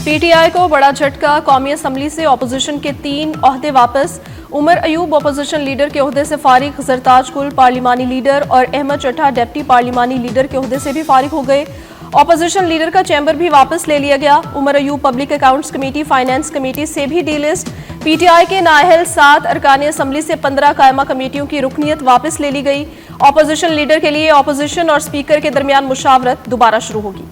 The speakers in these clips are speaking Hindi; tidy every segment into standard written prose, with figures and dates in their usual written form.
पीटीआई को बड़ा झटका, कौमी असम्बली से अपोजिशन के 3 ओहदे वापस। उमर अयूब अपोजिशन लीडर के ओहदे से फारिग, सरताज गुल पार्लिमानी लीडर और अहमद चट्टा डिप्टी पार्लिमानी लीडर के ओहदे से भी फारिग हो गए। अपोजिशन लीडर का चैम्बर भी वापस ले लिया गया। Umar Ayub public accounts committee, finance committee से भी डीलिस्ट। पीटीआई के नाअहल 7 अरकान असम्बली से 15 कायमा कमेटियों की रुकनीत वापस ले ली गई। अपोजिशन लीडर के लिए अपोजिशन और स्पीकर के दरमियान मुशावरत दोबारा शुरू होगी।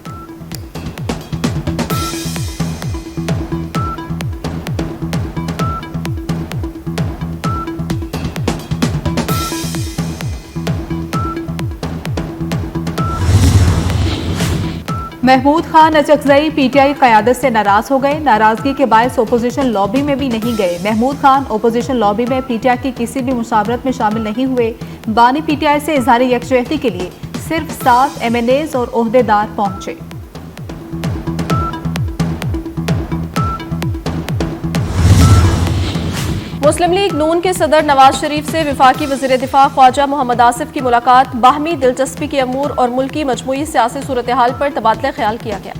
महमूद खान अचकजई पीटीआई क़यादत से नाराज हो गए। नाराजगी के बायस ओपोजिशन लॉबी में भी नहीं गए। महमूद खान ओपोजिशन लॉबी में पीटीआई की किसी भी मुशावरत में शामिल नहीं हुए। बानी पीटीआई से इजहार यकजहती के लिए सिर्फ 7 एमएनएज और ओहदेदार पहुंचे। मुस्लिम लीग नून के सदर नवाज शरीफ से वफाकी वज़ीर दिफा ख्वाजा मोहम्मद आसिफ की मुलाकात। बाहमी दिलचस्पी के अमूर और मुल्की मजमूई सियासी सूरत हाल पर तबादला ख्याल किया गया।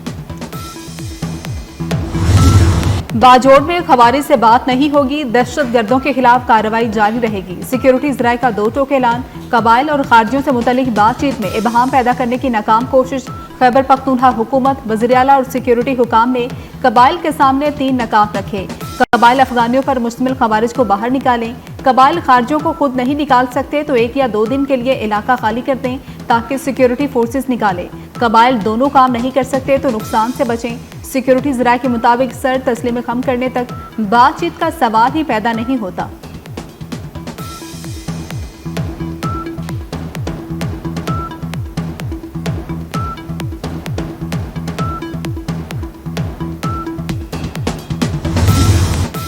बाजोड़ में खवारिज से बात नहीं होगी, दहशत गर्दों के खिलाफ कार्रवाई जारी रहेगी। सिक्योरिटी ज़राए का 2 टोक ऐलान। कबाइल और खारजियों से मुतल्लिक बातचीत में इबहाम पैदा करने की नाकाम कोशिश। खैबर पख्तूनख्वा हुकूमत, वज़ीर आला और सिक्योरिटी हुकाम ने कबाइल के सामने 3 नकाब रखे। कबाइल अफगानियों पर मुश्तमिल खवारिज को बाहर निकालें। कबाइल खारजियों को खुद नहीं निकाल सकते तो 1 या 2 दिन के लिए इलाका खाली कर दें ताकि सिक्योरिटी फोर्सेस निकालें। कबाइल दोनों काम नहीं कर सकते तो नुकसान से बचें। सिक्योरिटी ज़राए के मुताबिक सर तस्लीम कम करने तक बातचीत का सवाल ही पैदा नहीं होता।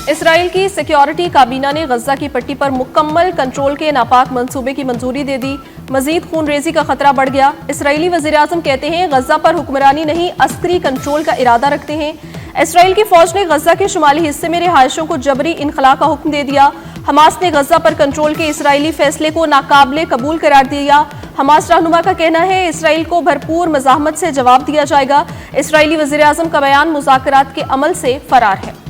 इसराइल की सिक्योरिटी काबीना ने गजा की पट्टी पर मुकम्मल कंट्रोल के नापाक मंसूबे की मंजूरी दे दी। मजीद खून रेजी का खतरा बढ़ गया। इसराइली वज़ीर आज़म कहते हैं गजा पर हुक्मरानी नहीं, अस्करी कंट्रोल का इरादा रखते हैं। इसराइल की फौज ने गजा के शुमाली हिस्से में रिहायशों को जबरी इनखला का हुक्म दे दिया। हमास ने गजा पर कंट्रोल के इसराइली फैसले को नाकाबिले कबूल करार दिया। हमास रहनुमा का कहना है इसराइल को भरपूर मज़ाहमत से जवाब दिया जाएगा। इसराइली वज़ीर आज़म का बयान मुज़ाकरात के अमल से फरार है।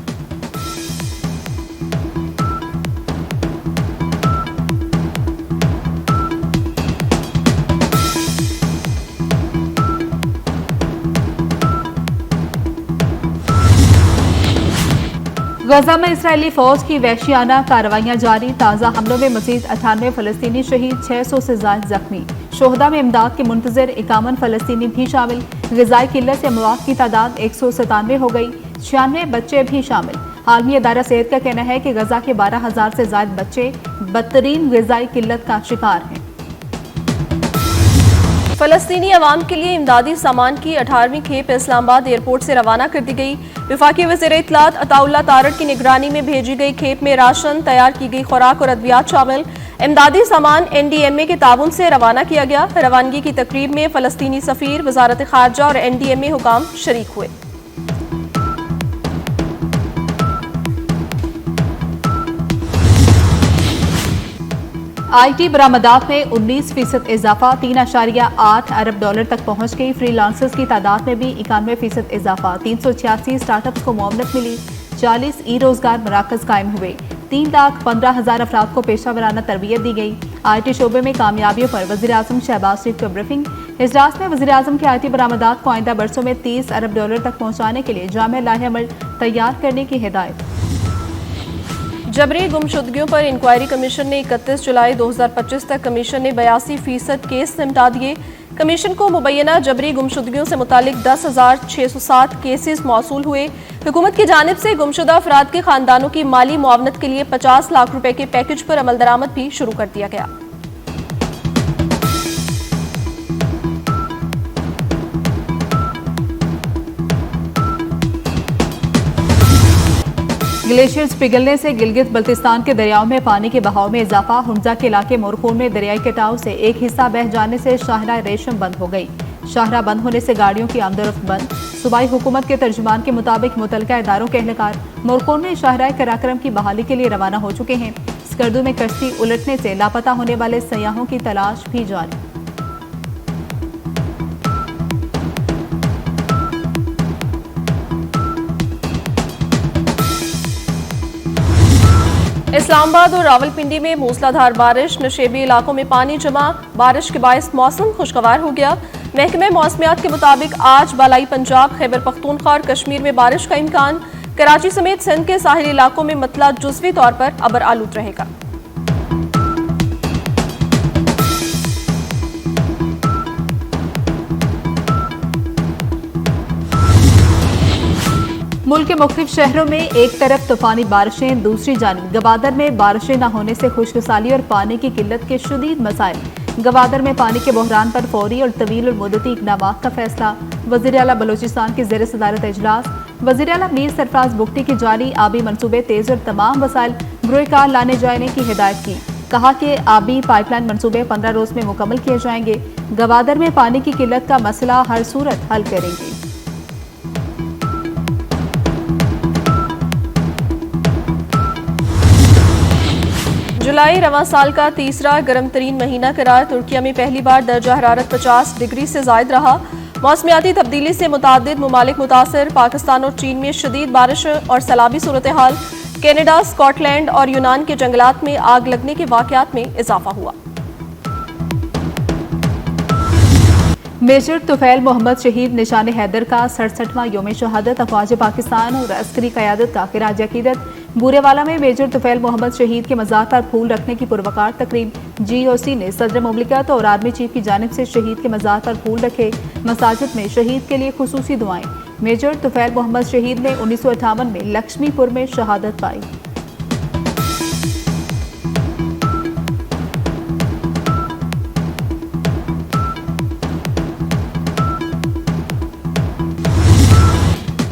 गजा में इसराइली फौज की वहशियाना कार्रवाइयां जारी। ताज़ा हमलों में मजीद 98 फलस्तीनी शहीद, 600 से ज्यादा जख्मी। शोहदा में इमदाद के मुंतजर 51 फलस्तीनी भी शामिल। ग़िज़ाई किल्लत से अमवात की तादाद 197 हो गई, 96 बच्चे भी शामिल। आलमी अदारा सेहत का कहना है कि गजा के 12,000 से ज्यादा बच्चे बदतरीन ग़िज़ाई किल्लत का शिकार हैं। फलस्तीनी अवाम के लिए इमदादी सामान की 18वीं खेप इस्लामाबाद एयरपोर्ट से रवाना कर दी गई। वफाकी वज़ीर इत्तलात अताउल्लाह तारड़ की निगरानी में भेजी गई खेप में राशन, तैयार की गई खुराक और अद्वियात शामिल। इमदादी सामान NDMA के ताउन से रवाना किया गया। रवानगी की तकरीब में फलस्तीनी सफ़ीर, वज़ारत खारजा और NDMA हुकाम शरीक हुए। IT बरामदात में 19% इजाफा, 3.8 अरब डॉलर तक पहुंच गई। फ्रीलांसर्स की तादाद में भी 91% इजाफा। 386 स्टार्टअप्स को मुआवनत मिली। 40 ई-रोजगार मराकज कायम हुए। 3,15,000 अफराद को पेशा वराना तरबियत दी गई। IT शोबे में कामयाबियों पर वज़ीर आज़म शहबाज शरीफ का ब्रीफिंग। इजलास में वज़ीर आज़म के IT बरामदात को आइंदा बरसों में 30 अरब डॉलर तक पहुँचाने के लिए जामे लाहे-अमल तैयार करने की हिदायत। जबरी गुमशुदगियों पर इंक्वायरी कमीशन ने 31 जुलाई 2025 तक कमीशन ने 82% केस निपटा दिए। कमीशन को मुबैना जबरी गुमशुदगियों से मुतालिक 10,607 केसेस मौसूल हुए। हुकूमत की जानिब से गुमशुदा अफराद के खानदानों की माली मुआवनत के लिए 50 लाख रुपए के पैकेज पर अमल दरामद भी शुरू कर दिया गया। ग्लेशियर्स पिघलने से गिलगित बल्तिस्तान के दरियाओं में पानी के बहाव में इजाफा। हुंजा के इलाके मोरखून में दरियाई कटाव से एक हिस्सा बह जाने से शाहराह रेशम बंद हो गई। शाहराह बंद होने से गाड़ियों की आमदोरफ्त बंद। सूबाई हुकूमत के तर्जुमान के मुताबिक मुतलका इदारों के एहलकार मोरखून में शाहराह कराक्रम की बहाली के लिए रवाना हो चुके हैं। स्कर्दू में कश्ती उलटने से लापता होने वाले सयाहों की तलाश भी जारी। इस्लामाबाद और रावलपिंडी में मूसलाधार बारिश, नशेबी इलाकों में पानी जमा, बारिश के बायस मौसम खुशगवार हो गया। महकमे मौसमियात के मुताबिक आज बालाई पंजाब, खैबर पख्तूनख्वा और कश्मीर में बारिश का इम्कान। कराची समेत सिंध के साहिली इलाकों में मतला जुज़वी तौर पर अबर आलूद रहेगा। मुल्क के मुख्तलिफ शहरों में एक तरफ तूफानी बारिशें, दूसरी जानिब गवादर में बारिशें न होने से खुशकसाली और पानी की किल्लत के शदीद मसाइल। गवादर में पानी के बहरान पर फौरी और तवील और मुद्दती इक़दामात का फैसला। वज़ीर आला बलोचिस्तान की ज़ेर सदारत इजलास। वज़ीर आला मीर सरफराज बुगटी की जारी आबी मनसूबे तेज और तमाम वसाइल बरोए कार लाने जाने की हिदायत की। कहा कि आबी पाइपलाइन मनसूबे 15 रोज में मुकम्मल किए जाएंगे। गवादर में पानी की किल्लत का मसला हर सूरत हल करेंगे। जुलाई रवां साल का तीसरा गर्म तरीन महीना करार तुर्किया में पहली बार दर्जा हरारत 50 डिग्री से जायद रहा। मौसमियाती तब्दीली से मुतादिद ममालिक मुतासर। पाकिस्तान और चीन में शदीद बारिश और सैलाबी सूरत हाल। कनाडा, स्कॉटलैंड और यूनान के जंगलात में आग लगने के वाकयात में इजाफा हुआ। मेजर तुफैल मोहम्मद शहीद निशान हैदर का 67वां योम शहादत। अफवाज पाकिस्तान और अस्करी क़यादत का खिराज अकीदत। बूरेवाला में मेजर तुफैल मोहम्मद शहीद के मज़ार पर फूल रखने की पुरवकार तकरीब। GOC ने सदर मुमलिकत और आर्मी चीफ की जानिब से शहीद के मज़ार पर फूल रखे। मसाजिद में शहीद के लिए खुसूसी दुआएं। मेजर तुफैल मोहम्मद शहीद ने 1958 में लक्ष्मीपुर में शहादत पाई।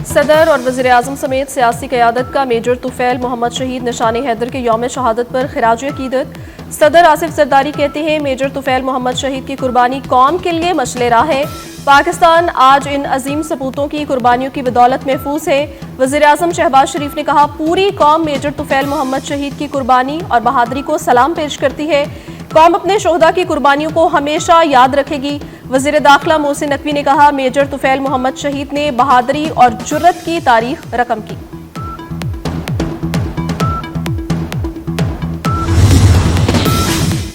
सदर और वज़ीर आज़म समेत सियासी क़यादत का मेजर तुफैल मोहम्मद शहीद निशान हैदर के यौम शहादत पर खिराज अकीदत। सदर आसिफ जरदारी कहते हैं, मेजर तुफैल मोहम्मद शहीद की कुर्बानी कौम के लिए मशले राह है। पाकिस्तान आज इन अजीम सपूतों की कुर्बानियों की बदौलत महफूज है। वज़ीर आज़म शहबाज शरीफ ने कहा, पूरी कौम मेजर तुफैल मोहम्मद शहीद की कुर्बानी और बहादुरी को सलाम पेश करती है। कौम अपने शोहदा की कुर्बानियों को हमेशा याद रखेगी। वज़ीर दाखिला मोहसिन नकवी ने कहा, मेजर तुफैल मोहम्मद शहीद ने बहादुरी और जुर्रत की तारीख रकम की।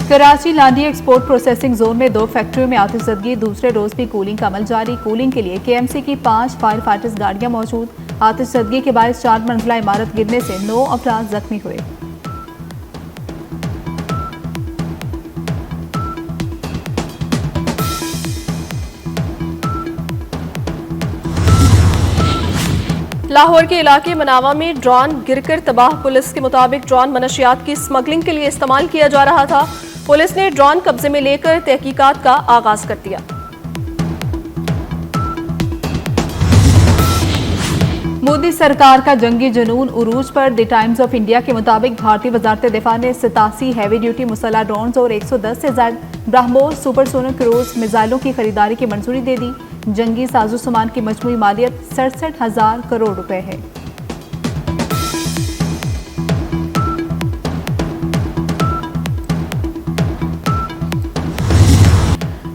Karachi Landhi export processing zone में 2 फैक्ट्रियों में आतिशज़दगी। दूसरे रोज भी कूलिंग का अमल जारी। कूलिंग के लिए KMC की 5 फायर फाइटर्स गाड़ियां मौजूद। आतिशज़दगी के बायस 4 मंजिला इमारत गिरने से 9 अफराद जख्मी हुए। लाहौर के इलाके मनावा में ड्रोन गिरकर तबाह। पुलिस के मुताबिक ड्रोन मनशियात की स्मगलिंग के लिए इस्तेमाल किया जा रहा था। पुलिस ने ड्रोन कब्जे में लेकर तहकीकात का आगाज कर दिया। मोदी सरकार का जंगी जुनून उरूज पर। द टाइम्स ऑफ इंडिया के मुताबिक भारतीय वजारत दिफा ने 87 हैवी ड्यूटी मुसल्लह ड्रोन और 110 से ज्यादा ब्रह्मोस सुपरसोनिक क्रूज मिसाइलों की खरीदारी की मंजूरी दे दी। जंगी साजो सामान की मजमूई मालियत 67,000 करोड़ रुपए है।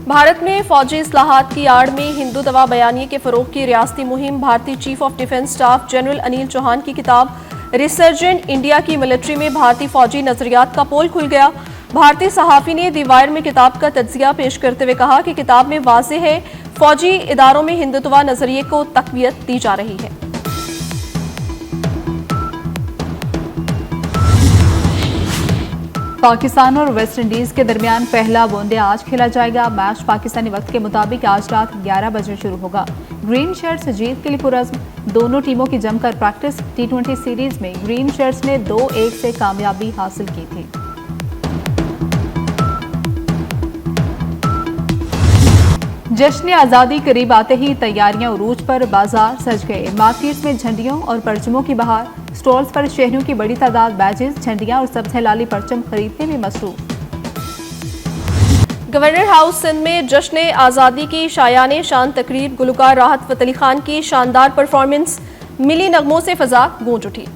भारत में फौजी इस्लाहात की आड़ में हिंदू दवा बयानिए के फरोग की रियासती मुहिम। भारतीय chief of defence staff general Anil Chauhan की किताब रिसर्जेंट इंडिया की मिलिट्री में भारतीय फौजी नजरियात का पोल खुल गया। भारतीय सहाफ़ी ने दी वायर में किताब का तज्जिया पेश करते हुए कहा कि किताब में वाज़े है फौजी इदारों में हिंदुत्व नजरिए को तक़वियत दी जा रही है। पाकिस्तान और वेस्ट इंडीज के दरमियान पहला वनडे आज खेला जाएगा। मैच पाकिस्तानी वक्त के मुताबिक आज रात 11 बजे शुरू होगा। ग्रीन शर्ट्स जीत के लिए पुरज़्म। दोनों टीमों की जमकर प्रैक्टिस। T20 सीरीज में ग्रीन शर्ट्स ने 2-1 से कामयाबी हासिल की थी। जश्न आज़ादी करीब आते ही तैयारियां उरूज पर। बाजार सज गए। मार्केट्स में झंडियों और परचमों की बहार। स्टॉल्स पर शहरियों की बड़ी तादाद बैजेस, झंडियां और सब्ज़ हिलाली परचम खरीदने में मसरूफ। गवर्नर हाउस सिंध में जश्न आज़ादी की शायाने शान तकरीब। गुलकार राहत फ़तेह अली खान की शानदार परफॉर्मेंस। मिली नगमों से फ़ज़ा गूंज उठी।